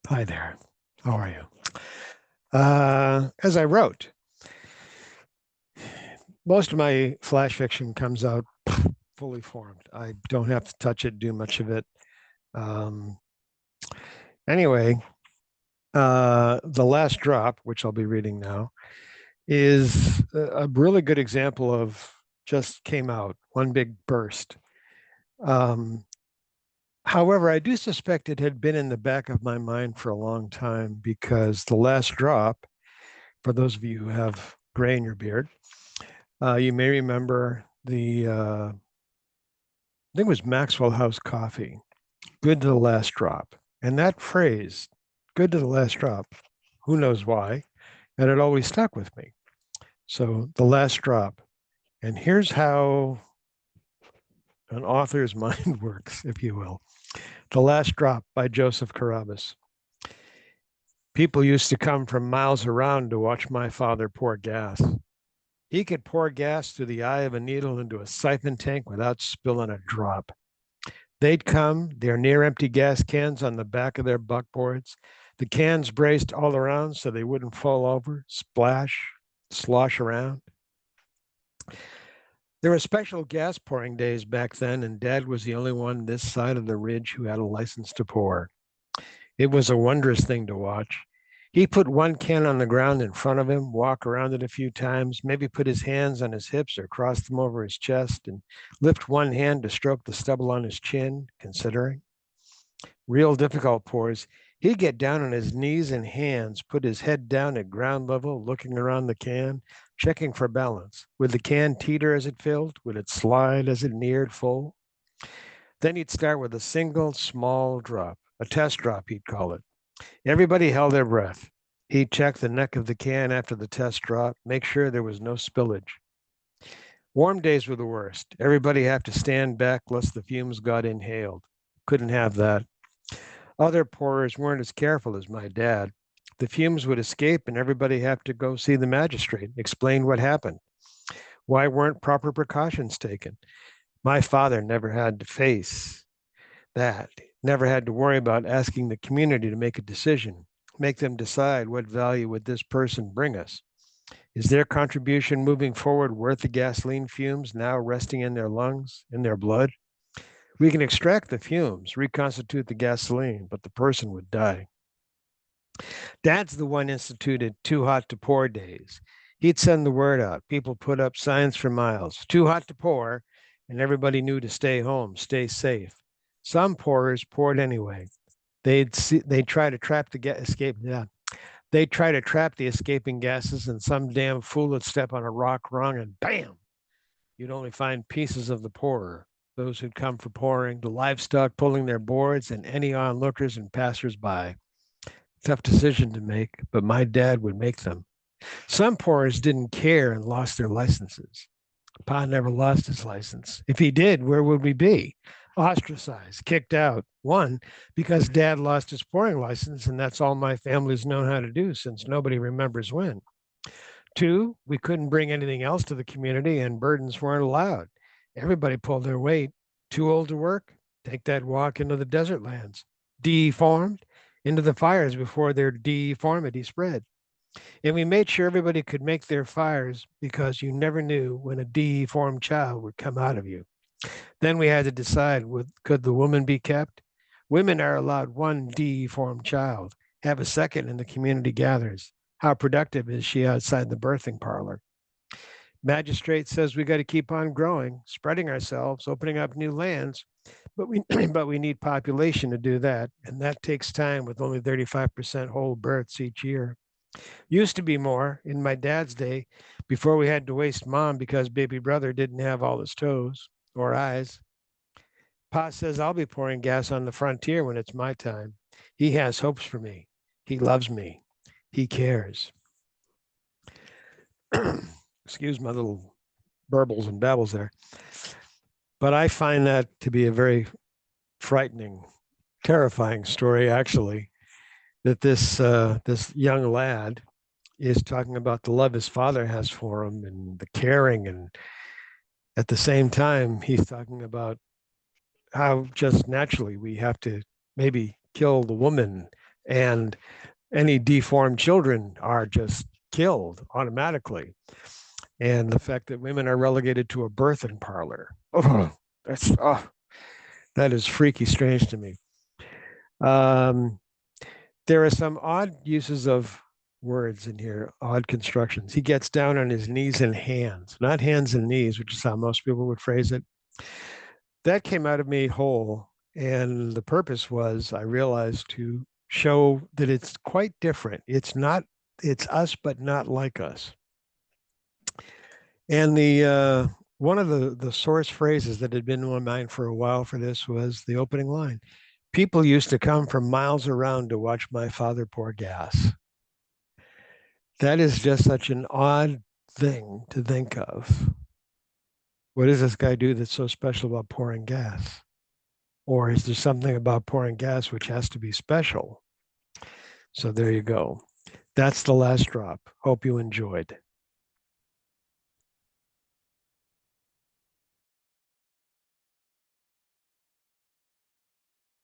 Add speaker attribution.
Speaker 1: Hi there. How are you? As I wrote, most of my flash fiction comes out fully formed. I don't have to touch it, do much of it. Um, anyway, The Last Drop, which I'll be reading now, is a really good example of just came out, one big burst. Um, However, I do suspect it had been in the back of my mind for a long time because The Last Drop, for those of you who have gray in your beard, you may remember I think it was Maxwell House Coffee, good to the last drop. And that phrase, good to the last drop, who knows why, and it always stuck with me. So the last drop. And here's how an author's mind works, if you will. The Last Drop by Joseph Carrabis. People used to come from miles around to watch my father pour gas. He could pour gas through the eye of a needle into a siphon tank without spilling a drop. They'd come, their near empty gas cans on the back of their buckboards, the cans braced all around so they wouldn't fall over, splash, slosh around. There were special gas pouring days back then, and Dad was the only one this side of the ridge who had a license to pour. It was a wondrous thing to watch. He put one can on the ground in front of him, walk around it a few times, maybe put his hands on his hips or cross them over his chest, and lift one hand to stroke the stubble on his chin, considering. Real difficult pours. He'd get down on his knees and hands, put his head down at ground level, looking around the can, checking for balance. Would the can teeter as it filled? Would it slide as it neared full? Then he'd start with a single small drop, a test drop, he'd call it. Everybody held their breath. He'd check the neck of the can after the test drop, make sure there was no spillage. Warm days were the worst. Everybody had to stand back lest the fumes got inhaled. Couldn't have that. Other pourers weren't as careful as my dad. The fumes would escape and everybody have to go see the magistrate, explain what happened. Why weren't proper precautions taken? My father never had to face that, never had to worry about asking the community to make a decision, make them decide what value would this person bring us. Is their contribution moving forward worth the gasoline fumes now resting in their lungs, in their blood? We can extract the fumes, reconstitute the gasoline, but the person would die. Dad's the one instituted too hot to pour days. He'd send the word out. People put up signs for miles, too hot to pour, and everybody knew to stay home, stay safe. Some pourers poured anyway. They'd try to trap the escape. Yeah, they'd try to trap the escaping gases, and some damn fool would step on a rock wrong, and bam, you'd only find pieces of the pourer. Those who'd come for pouring, the livestock pulling their boards, and any onlookers and passersby. Tough decision to make, but my dad would make them. Some pourers didn't care and lost their licenses. Pa never lost his license. If he did, where would we be? Ostracized, kicked out. One, because dad lost his pouring license, and that's all my family's known how to do since nobody remembers when. Two, we couldn't bring anything else to the community and burdens weren't allowed. Everybody pulled their weight. Too old to work? Take that walk into the desert lands. Deformed? Into the fires before their deformity spread. And we made sure everybody could make their fires because you never knew when a deformed child would come out of you. Then we had to decide could the woman be kept? Women are allowed one deformed child, have a second in the community gathers. How productive is she outside the birthing parlor? Magistrate says we got to keep on growing, spreading ourselves, opening up new lands, but we but we need population to do that, and that takes time with only 35% whole births each year. Used to be more in my dad's day, before we had to waste mom because baby brother didn't have all his toes or eyes. Pa says I'll be pouring gas on the frontier when it's my time. He has hopes for me. He loves me. He cares. Excuse my little burbles and babbles there. But I find that to be a very frightening, terrifying story, actually, that this young lad is talking about the love his father has for him and the caring, and at the same time he's talking about how just naturally we have to maybe kill the woman, And any deformed children are just killed automatically. And the fact that women are relegated to a birthing parlor, that is freaky strange to me. Um, there are some odd uses of words in here, odd constructions. He gets down on his knees and hands, not hands and knees, which is how most people would phrase it. That came out of me whole. And the purpose was, I realized, to show that it's quite different. It's us, but not like us. And the one of the source phrases that had been in my mind for a while for this was the opening line. People used to come from miles around to watch my father pour gas. That is just such an odd thing to think of. What does this guy do that's so special about pouring gas? Or is there something about pouring gas which has to be special? So there you go. That's the last drop. Hope you enjoyed.